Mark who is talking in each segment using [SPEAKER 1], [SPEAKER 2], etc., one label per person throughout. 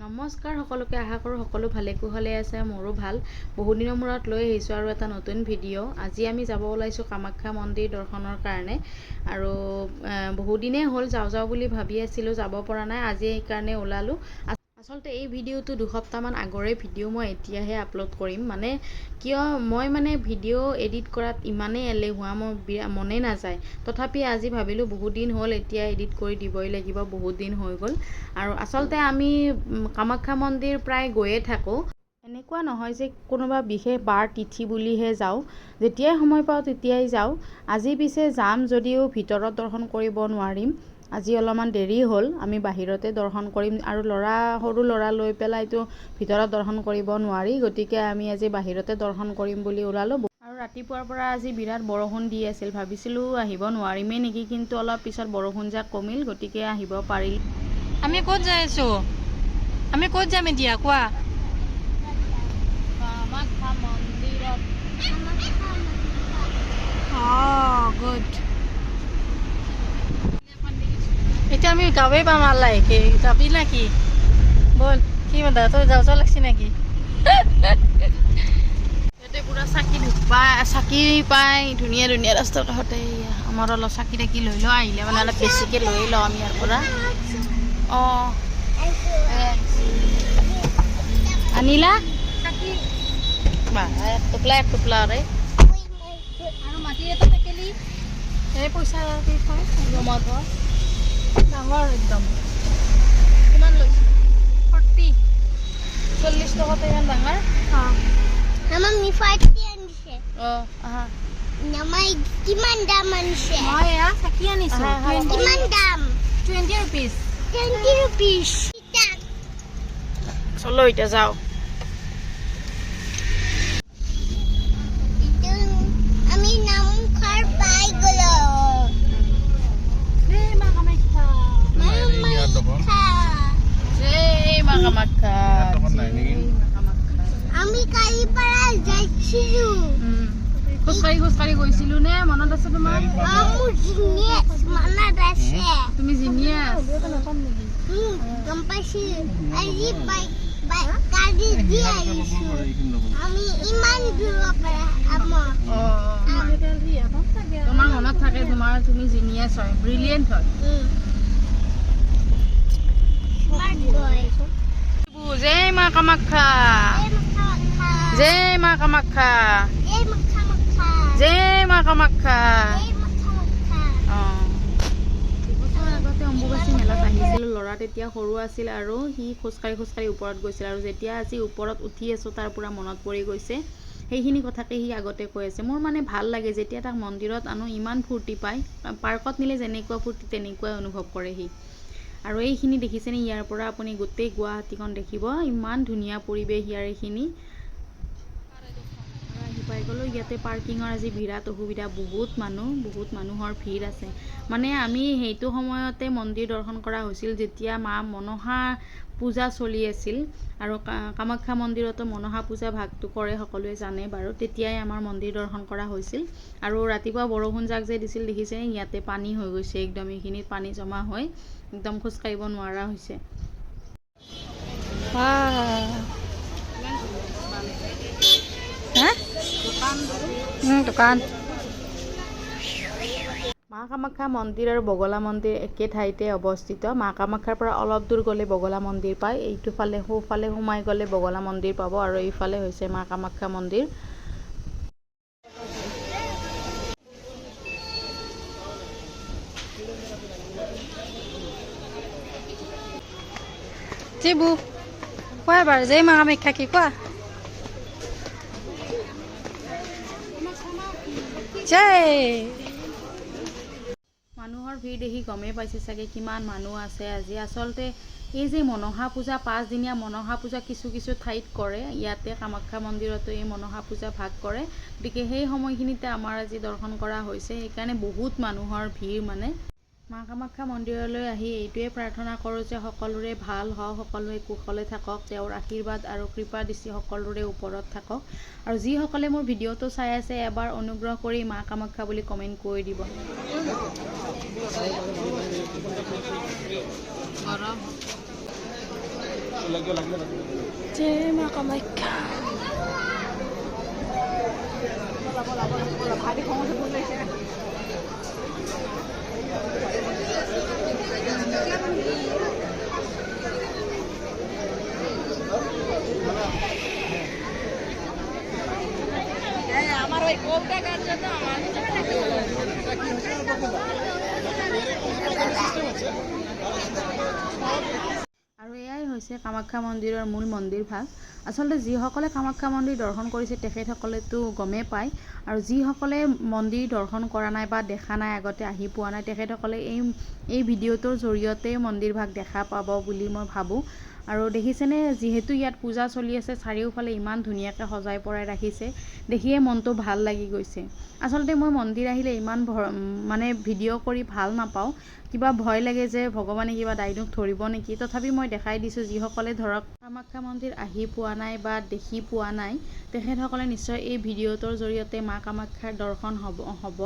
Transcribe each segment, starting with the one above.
[SPEAKER 1] নমস্কাৰ সকলোকে আশা কৰোঁ সকলো ভালে কুশলে আছে মোৰো ভাল বহু দিনৰ মূৰত লৈ আহিছোঁ আৰু এটা নতুন ভিডিঅ' আজি আমি যাব ওলাইছোঁ কামাখ্যা মন্দিৰ দৰ্শনৰ কাৰণে আৰু বহু দিনেই হ'ল যাওঁ বুলি ভাবি আছিলোঁ যাব পৰা নাই আজি এই কাৰণে ওলালোঁ আচলতে এই ভিডিঅ'টো দুসপ্তাহমান আগৰে ভিডিঅ' মই এতিয়াহে আপলোড কৰিম মানে কিয় মই ভিডিঅ' এডিট কৰাত ইমানেই এলেহুৱা মোৰ মনে নাযায় তথাপি আজি ভাবিলোঁ বহুত দিন হ'ল এতিয়া এডিট কৰি দিবই লাগিব বহুত দিন হৈ গ'ল আৰু আচলতে আমি কামাখ্যা মন্দিৰ প্ৰায় গৈয়ে থাকোঁ এনেকুৱা নহয় যে কোনোবা বিশেষ বাৰ তিথি বুলিহে যাওঁ যেতিয়াই সময় পাওঁ তেতিয়াই যাওঁ আজি পিছে যাম যদিও ভিতৰত দৰ্শন কৰিব নোৱাৰিম আজি অলপমান দেৰি হ'ল আমি বাহিৰতে দৰ্শন কৰিম আৰু সৰু ল'ৰা লৈ পেলাইতো ভিতৰত দৰ্শন কৰিব নোৱাৰি গতিকে আমি আজি বাহিৰতে দৰ্শন কৰিম বুলি ওলালোঁ আৰু ৰাতিপুৱাৰ পৰা আজি বিৰাট বৰষুণ দি আছিল ভাবিছিলোঁ আহিব নোৱাৰিমেই নেকি কিন্তু অলপ পিছত বৰষুণ যাক কমিল গতিকে আহিব পাৰিল
[SPEAKER 2] আমি ক'ত যাই আছো আমি ক'ত যাম এতিয়া কোৱা
[SPEAKER 1] কামাখ্যা মন্দিৰত
[SPEAKER 2] গুড এতিয়া আমি গাঁৱে পাম লাহেকে যাবি নাকি বল কি মতা তই যাওঁ লাগছি নাকি
[SPEAKER 1] ইয়াতে পুৰা চাকি পাই ধুনীয়া ৰাস্তাৰ কাষতে আমাৰ অলপ চাকি তাকি লৈ লওঁ আহিলে মানে অলপ বেছিকৈ লৈ লওঁ আমি ইয়াৰ পৰা অঁ আনিলা এক টোপলা
[SPEAKER 2] আৰু মাটি এটা টেকেলি এই পইচা দি থয় জমা থোৱা ডাঙৰ একদম কিমান লৈছে
[SPEAKER 1] 40 টকাতে ইমান ডাঙৰ
[SPEAKER 3] আমাৰ মিঠাইটি আনিছে
[SPEAKER 1] আহা
[SPEAKER 3] নামাই কিমান দাম আনিছে
[SPEAKER 2] মই এয়া চাকি আনিছো
[SPEAKER 3] কিমান দাম
[SPEAKER 2] 20 rupees
[SPEAKER 3] 20 rupees
[SPEAKER 1] চলো এতিয়া যাওঁ
[SPEAKER 3] আমি নাম খাৰ পাই গলো
[SPEAKER 2] জয় মা কামাখ্যা
[SPEAKER 1] জয় মা কামাখ্যা
[SPEAKER 3] আমি কালি পৰা যাইছিলো
[SPEAKER 1] খোজকাঢ়ি গৈছিলো নে মনত আছে তোমাৰ
[SPEAKER 3] মোৰ জিনিয়াছ মনত আছে
[SPEAKER 1] তুমি জিনিয়াছ
[SPEAKER 3] গম পাইছো আজি কালি দি আহিছো আমি ইমান দূৰৰ পৰা
[SPEAKER 1] তোমাৰ মনত থাকে তুমি জিনিয়াছ হয় ব্ৰিলিয়েণ্ট হয় জয় মা কামাখ্যা জয় মা কামাখ্যা জয় মা কামাখ্যা আগতে অম্বুবাচী মেলাত আহিছিলোঁ ল'ৰা তেতিয়া সৰু আছিল আৰু সি খোজকাঢ়ি ওপৰত গৈছিল আৰু যেতিয়া আজি ওপৰত উঠি আছোঁ তাৰ পৰা মনত পৰি গৈছে সেইখিনি কথাকে সি আগতে কৈ আছে মোৰ মানে ভাল লাগে যেতিয়া তাক মন্দিৰত আনো ইমান ফূৰ্তি পায় পাৰ্কত নিলে যেনেকুৱা ফূৰ্তি তেনেকুৱাই অনুভৱ কৰে সি আৰু এইখিনি দেখিছেনে ইয়াৰ পৰা আপুনি গোটেই গুৱাহাটীখন দেখিব ইমান ধুনীয়া পৰিৱেশ ইয়াৰ এইখিনি আহি পাই গ'লোঁ ইয়াতে পাৰ্কিঙৰ আজি বিৰাট অসুবিধা বহুত মানুহৰ ভিৰ আছে মানে আমি সেইটো সময়তে মন্দিৰ দৰ্শন কৰা হৈছিল যেতিয়া মা মনসা পূজা চলি আছিল আৰু কামাখ্যা মন্দিৰতো মনসা পূজা ভাগটো কৰে সকলোৱে জানে বাৰু তেতিয়াই আমাৰ মন্দিৰ দৰ্শন কৰা হৈছিল আৰু ৰাতিপুৱা বৰষুণ জাক যে দিছিল দেখিছে ইয়াতে পানী হৈ গৈছে একদম এইখিনিত পানী জমা হৈ একদম খোজ কাঢ়িব নোৱাৰা হৈছে
[SPEAKER 2] দোকান
[SPEAKER 1] মা কামাখ্যা মন্দিৰ আৰু বগলা মন্দিৰ একে ঠাইতে অৱস্থিত মা কামাখ্যাৰ পৰা অলপ দূৰ গ'লে বগলা মন্দিৰ পায় এইটো ফালে সোঁফালে সোমাই গ'লে বগলা মন্দিৰ পাব আৰু এইফালে হৈছে মা কামাখ্যা মন্দিৰ
[SPEAKER 2] জিবু কোৱা এবাৰ জয় মা কামাখ্যা কি কোৱা জয়
[SPEAKER 1] মানুহৰ ভিৰ দেখি গমেই পাইছে চাগে কিমান মানুহ আছে আজি আচলতে এই যে মনসা পূজা 5 দিনীয়া মনসা পূজা কিছু ঠাইত কৰে ইয়াতে কামাখ্যা মন্দিৰতো এই মনসা পূজা ভাগ কৰে গতিকে সেই সময়খিনিতে আমাৰ আজি দৰ্শন কৰা হৈছে সেইকাৰণে বহুত মানুহৰ ভিৰ মানে মা কামাখ্যা মন্দিৰলৈ আহি এইটোৱে প্ৰাৰ্থনা কৰোঁ যে সকলোৰে ভাল হওক সকলোৱে কুশলে থাকক তেওঁৰ আশীৰ্বাদ আৰু কৃপা দৃষ্টি সকলোৰে ওপৰত থাকক আৰু যিসকলে মোৰ ভিডিঅ'টো চাই আছে এবাৰ অনুগ্ৰহ কৰি মা কামাখ্যা বুলি কমেণ্ট কৰি দিব গৰম
[SPEAKER 2] জয় মা কামাখ্যা।
[SPEAKER 1] আৰু এয়াই হৈছে কামাখ্যা মন্দিৰৰ মূল মন্দিৰ ভাগ। আচলতে যিসকলে কামাখ্যা মন্দিৰ দৰ্শন কৰিছে তেখেতসকলেতো গমেই পায়, আৰু যিসকলে মন্দিৰ দৰ্শন কৰা নাই বা দেখা নাই, আগতে আহি পোৱা নাই, তেখেতসকলে এই ভিডিঅ'টোৰ জৰিয়তে মন্দিৰ ভাগ দেখা পাব বুলি মই ভাবোঁ। আৰু দেখিছেনে, যিহেতু ইয়াত পূজা চলি আছে, চাৰিওফালে ইমান ধুনীয়াকৈ সজাই পৰাই ৰাখিছে, দেখিয়ে মনটো ভাল লাগি গৈছে। আচলতে মই মন্দিৰ আহিলে ইমান মানে ভিডিঅ' কৰি ভাল নাপাওঁ, কিবা ভয় লাগে যে ভগৱানে কিবা দায়-দোষ ধৰিব নেকি। তথাপি মই দেখাই দিছোঁ, যিসকলে ধৰক কামাখ্যা মন্দিৰ আহি পোৱা নাই বা দেখি পোৱা নাই, তেখেতসকলে নিশ্চয় এই ভিডিঅ'টোৰ জৰিয়তে মা কামাখ্যাৰ দৰ্শন হ'ব।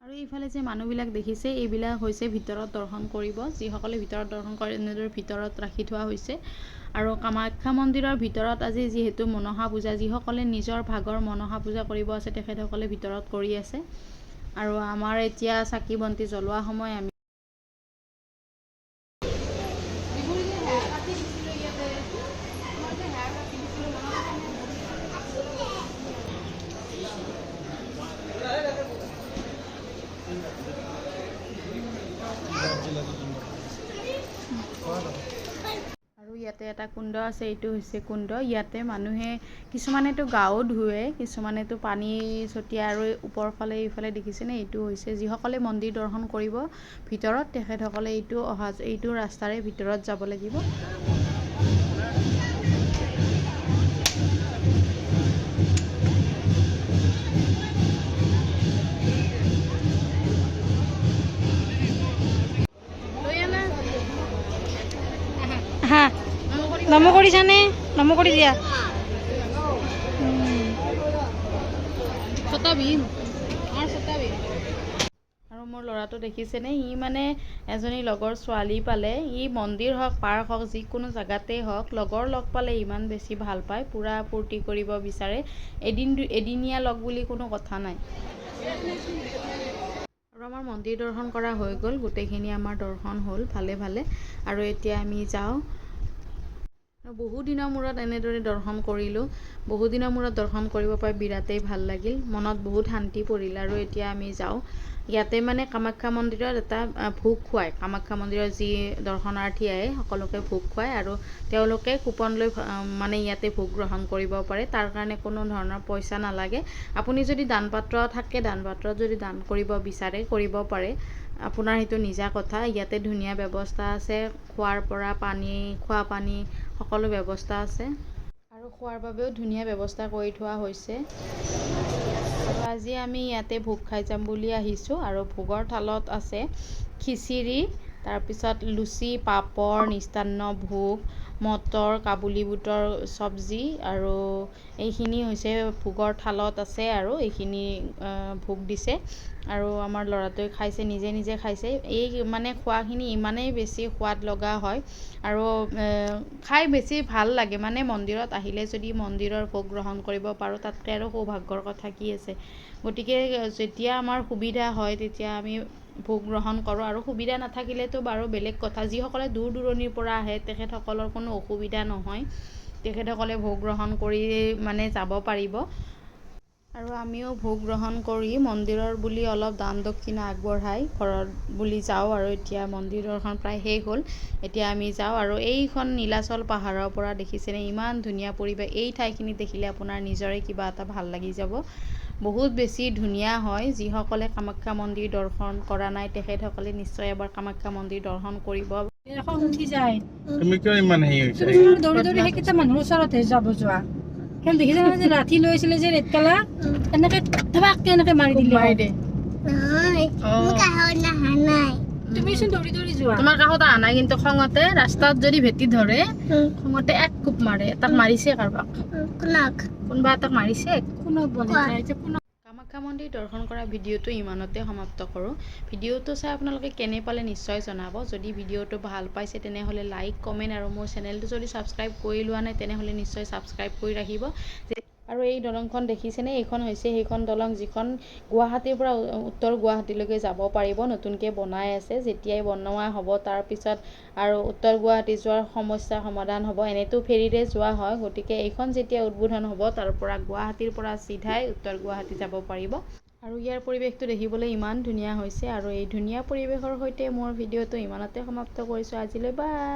[SPEAKER 1] আৰু এইফালে যে মানুহবিলাক দেখিছে, এইবিলাক হৈছে ভিতৰত দৰ্শন কৰিব। যিসকলে ভিতৰত দৰ্শন কৰে এনেদৰে ভিতৰত ৰাখি থোৱা হৈছে। আৰু কামাখ্যা মন্দিৰৰ ভিতৰত আজি যিহেতু মনসা পূজা, যিসকলে নিজৰ ভাগৰ মনসা পূজা কৰিব আছে তেখেতসকলে ভিতৰত কৰি আছে। আৰু আমাৰ এতিয়া চাকি বন্তি জ্বলোৱা সময়। আমি আৰু ইয়াতে এটা কুণ্ড আছে, এইটো হৈছে কুণ্ড। ইয়াতে মানুহে কিছুমানেতো গাও ধুৱে, কিছুমানেতো পানী ছটিয়াই। আৰু ওপৰ ফালে এইফালে দেখিছেনে, এইটো হৈছে যিসকলে মন্দিৰ দৰ্শন কৰিব ভিতৰত, তেখেতসকলে এইটো ৰাস্তাৰে ভিতৰত যাব লাগিব।
[SPEAKER 2] হা নম কৰিছানে? নম কৰি দিয়া।
[SPEAKER 1] আৰু মোৰ ল'ৰাটো দেখিছেনে, সি মানে এজনী লগৰ ছোৱালী পালে। ই মন্দিৰ হওক, পাৰ্ক হওক, যিকোনো জেগাতেই হওক, লগৰ লগ পালে ইমান বেছি ভাল পায়, পূৰা ফূৰ্তি কৰিব বিচাৰে। এদিনীয়া লগ বুলি কোনো কথা নাই। আৰু আমাৰ মন্দিৰ দৰ্শন কৰা হৈ গ'ল, গোটেইখিনি আমাৰ দৰ্শন হ'ল ভালে ভালে। আৰু এতিয়া আমি যাওঁ। বহু দিনৰ মূৰত এনেদৰে দৰ্শন কৰিলোঁ। বহু দিনৰ মূৰত দৰ্শন কৰিব পাই বিৰাটেই ভাল লাগিল, মনত বহুত শান্তি পৰিল। আৰু এতিয়া আমি যাওঁ। ইয়াতে মানে কামাখ্যা মন্দিৰত এটা ভোগ খুৱায়। কামাখ্যা মন্দিৰত যি দৰ্শনাৰ্থী আহে সকলোকে ভোগ খুৱায়, আৰু তেওঁলোকে কুপন লৈ মানে ইয়াতে ভোগ গ্ৰহণ কৰিব পাৰে। তাৰ কাৰণে কোনো ধৰণৰ পইচা নালাগে। আপুনি যদি দান পাত্ৰ থাকে, দান পাত্ৰত যদি দান কৰিব বিচাৰে কৰিব পাৰে, আপোনাৰ সেইটো নিজা কথা। ইয়াতে ধুনীয়া ব্যৱস্থা আছে, খোৱাৰ পৰা খোৱা পানী সকলো ব্যৱস্থা আছে। আৰু খোৱাৰ বাবেও ধুনীয়া ব্যৱস্থা কৰি থোৱা হৈছে। আৰু আজি আমি ইয়াতে ভোগ খাই যাম বুলি আহিছোঁ। আৰু ভোগৰ থালত আছে খিচিৰি, তাৰপিছত লুচি, পাপৰ, মিষ্টান্ন ভোগ, মটৰ, কাবুলী বুটৰ চব্জি, আৰু এইখিনি হৈছে ভোগৰ থালত আছে। আৰু এইখিনি ভোগ দিছে। আৰু আমাৰ ল'ৰাটোৱে খাইছে, নিজে নিজে খাইছে। এই মানে খোৱাখিনি ইমানেই বেছি সোৱাদ লগা হয়, আৰু খাই বেছি ভাল লাগে। মানে মন্দিৰত আহিলে যদি মন্দিৰৰ ভোগ গ্ৰহণ কৰিব পাৰোঁ, তাতকৈ আৰু সৌভাগ্যৰ কথা কি আছে। গতিকে যেতিয়া আমাৰ সুবিধা হয় তেতিয়া আমি ভোগ গ্ৰহণ কৰোঁ, আৰু সুবিধা নাথাকিলেতো বাৰু বেলেগ কথা। যিসকলে দূৰ দূৰণিৰ পৰা আহে তেখেতসকলৰ কোনো অসুবিধা নহয়, তেখেতসকলে ভোগ গ্ৰহণ কৰি মানে যাব পাৰিব। আৰু আমিও ভোগ গ্ৰহণ কৰি মন্দিৰৰ বুলি অলপ দান দক্ষিণা আগবঢ়াই ঘৰত বুলি যাওঁ। আৰু এতিয়া মন্দিৰ দৰ্শন প্ৰায় শেষ হ'ল, এতিয়া আমি যাওঁ। আৰু এইখন নীলাচল পাহাৰৰ পৰা দেখিছেনে, ইমান ধুনীয়া পৰিৱেশ। এই ঠাইখিনি দেখিলে আপোনাৰ নিজৰে কিবা এটা ভাল লাগি যাব। বহুত বেছি ধুনীয়া হয়। যিসকলে কামাখ্যা মন্দিৰ দৰ্শন কৰা নাই তেখেতসকলে নিশ্চয় এবাৰ কামাখ্যা মন্দিৰ দৰ্শন কৰিব।
[SPEAKER 2] এখন উঠি যায়,
[SPEAKER 4] তুমি কিয় ইমান হেৰি হৈছে?
[SPEAKER 2] দৌৰি দৌৰি সেইকেইটা মানুহৰ ওচৰতে যাব যোৱা। কাৰণ দেখিছা নহয় যে লাঠি লৈছিলে যে ৰেড কালাৰ, এনেকে ধবাককে এনেকে মাৰি দিলে।
[SPEAKER 3] নহয়, মোক আহত নাহা নাই।
[SPEAKER 2] তুমিচোন দৌৰি দৌৰি যোৱা।
[SPEAKER 1] তোমাৰ কাষত অহা নাই, কিন্তু খঙতে ৰাস্তাত যদি ভেটি ধৰে খঙতে এক কোপ মাৰে। এটাক মাৰিছে কাৰোবাক,
[SPEAKER 3] কোনক?
[SPEAKER 1] কোনোবা এটাক মাৰিছে।
[SPEAKER 2] কোনক বনাই যে কোনক?
[SPEAKER 1] কামাখ্যা মন্দিৰ দৰ্শন কৰা ভিডিঅ'টো ইমানতে সমাপ্ত কৰোঁ। ভিডিঅ'টো চাই আপোনালোকে কেনে পালে নিশ্চয় জনাব। যদি ভিডিঅ'টো ভাল পাইছে তেনেহ'লে লাইক কমেণ্ট আৰু মোৰ চেনেলটো যদি ছাবস্ক্ৰাইব কৰি লোৱা নাই তেনেহ'লে নিশ্চয় ছাবস্ক্ৰাইব কৰি ৰাখিব। আৰু এই দলংখন দেখিছেনে? এইখন হৈছে সেইখন দলং যিখন গুৱাহাটীৰ পৰা উত্তৰ গুৱাহাটীলৈকে যাব পাৰিব। নতুনকৈ বনাই আছে, যেতিয়াই বনোৱা হ'ব তাৰপিছত আৰু উত্তৰ গুৱাহাটী যোৱাৰ সমস্যা সমাধান হ'ব। এনেতো ফেৰীৰে যোৱা হয়, গতিকে এইখন যেতিয়া উদ্বোধন হ'ব তাৰ পৰা গুৱাহাটীৰ পৰা চিধাই উত্তৰ গুৱাহাটী যাব পাৰিব। আৰু ইয়াৰ পৰিৱেশটো দেখিবলৈ ইমান ধুনীয়া হৈছে। আৰু এই ধুনীয়া পৰিৱেশৰ সৈতে মোৰ ভিডিঅ'টো ইমানতে সমাপ্ত কৰিছোঁ। আজিলৈ বাই।